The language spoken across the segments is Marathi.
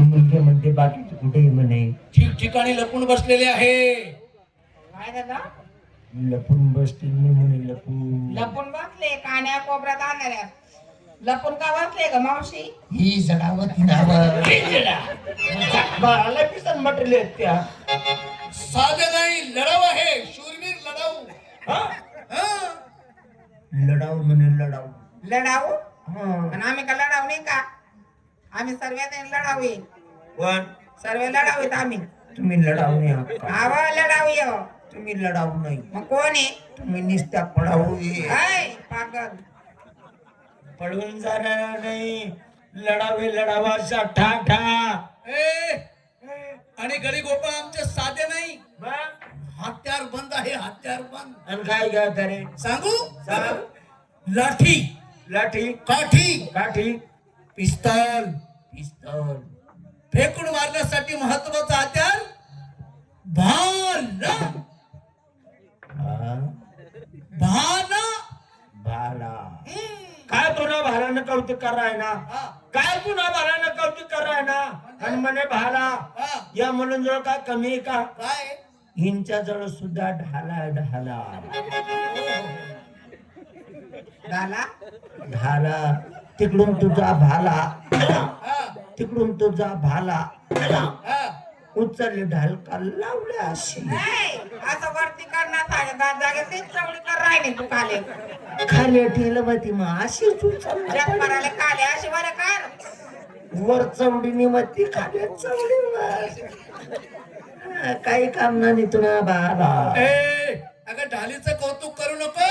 मुलगे म्हणते बाकीचे कुठे म्हणे ठिकठिकाणी लपून बसलेले आहे. काय झालं? लपून बसतील मी म्हणे लपून लपून बसले कान्या कोपऱ्यात आणणाऱ्या. लपून का बसले ग मावशी? ही जडावती नाव बाळाला पिसन म्हटले त्या साधं नाही, लढाऊ आहे, शूरवीर लढाऊ. हा? हा. लढाऊ म्हणे लढाऊ लढाऊ? हा. आणि आम्ही का लढाऊ नाही का? आम्ही सर्व लढाऊ आहे. पण सर्व लढाऊ आहेत आम्ही. तुम्ही लढाऊ नाही आहात का? आवा लढाऊ ये. तुम्ही लढाऊ नाही मग कोण आहे? तुम्ही निस्त्या पडाऊ ये. ऐ, पागल. पळून जाणार नाही लढावे लढावाचा ठा ठा ए, आणि गडी गोपाळ आमचे साधे नाही, हत्यार बंद आहे, हत्यार बंद. आणि काय घ्या रे सांगू? सांग. लाठी, लाठी काठी, काठी पिस्तल. पिस्तूल फेकून मारण्यासाठी महत्वाचं हत्यार भाल. हा? भाला. भाला काय तुला भालानं कौतुक कराय ना हा. काय तुला भालानं कौतुक कराय ना आणि म्हणे भाला हा. या म्हणून जवळ काय कमी आहे का काय? हिंच्या जवळ सुद्धा ढाला ढाला झाला? ढाला तिकडून तुझा भाला हा. तिकडून तुझा भाला हा. उचलले ढालका लावल्या अशी ऐ, असं वरती करणार जागेत चवळी कर राहिली तू काले. खाली ठेलवती मग अशीच उचल जग मारायला काले अशी बरं कर. वर चवडीने मग ती खाली चवडीवर काही काम नाही तुला भाला ए, अगं ढालीचं कौतुक करू नको.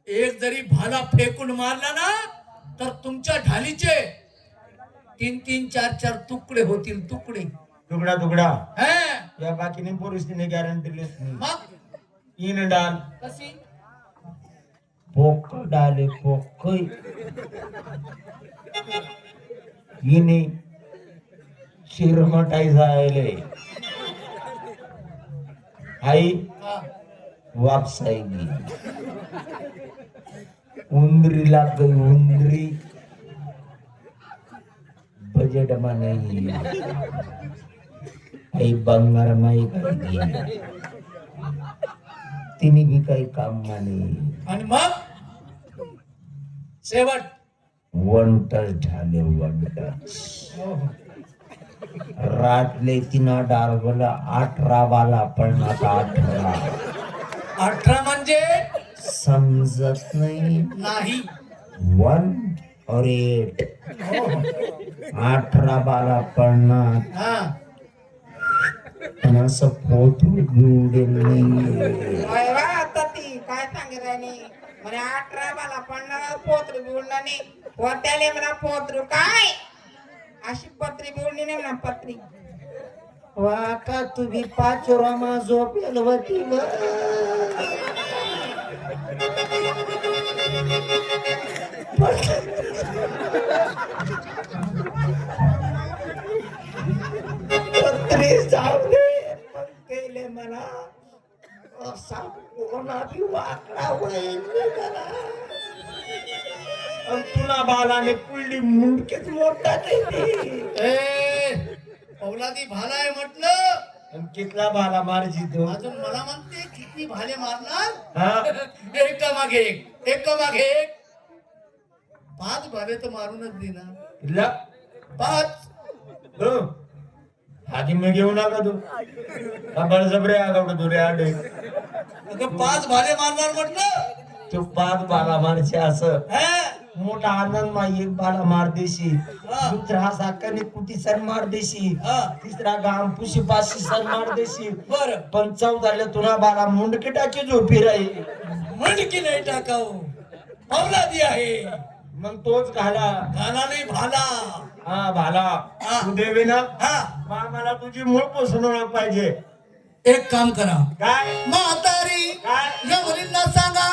एक जरी भाला फेकून मारला ना तर तुमच्या ढालीचे 3-3, 4-4 तुकडे होतील, तुकडे. तुकडा तुकडा हा. या बाकीने पोरिसने गॅरंटी दिलीच नाही मग इन डाल कशी? पोक डाले पोक हिने शिरमटाई जायले आई हा. वापसायगी उंदरी लाग गई उंदरी बजट में नहीं आई बंगार माई करती तिने भी काही काम माने आणि मग शेवट वन टच झाले वन टच रातले तिनं डारवला 18 बाला पण आता 18 म्हणजे समजत नाही नाही. 1 और 8 18 बाला पडणार हा. पण असं फोटो घेऊन नाही अय वा, आता ती काय सांगत राहिली म्हणे 18 मला पडणार पोत्री बिवडला नाही. होत्याले म्हणा पोत्रू काय अशी पत्री बिवडली नाही म्हणा पत्री. वाका तुम्ही 5 रोमा झोपेल होती ग पत्री जाऊ दे पण केले मला असा कोणा बी वाकडा होईल तुला बालाने पुढली मुंडकेच मोठा ए, पौलादी भाला आहे म्हटलं. कितला बाला मारजी तो अजून मला म्हणते किती भाले मारणार. हा एक मागे एक मागे एक. 5 भाले तर मारूनच देणार. ला 5. हो आधी मी घेऊ नका तू बळजबरे आगवड तुरे आडे अगं 5 भाले मारणार म्हटलं. तू 5 बाला मारचे असं हा. मोठा आनंद मा एक बाला मार देशी हा. दुसरा साकने कुटी सर मार देशी हा. तिसरा गाम पुशी पाशी सर मार देशी बर, पण 14 तुला बाला मुंडके टाकी झोपी राही म्हणकी नाही टाकाव. पौलादी आहे. मग तोच घाला भाला नाही भाला. हा भाला हा. तू देवे ना हा. मला तुझी मूळ पोषण ओळख पाहिजे एक काम करा, काय म्हातारी काय या मुलींना सांगा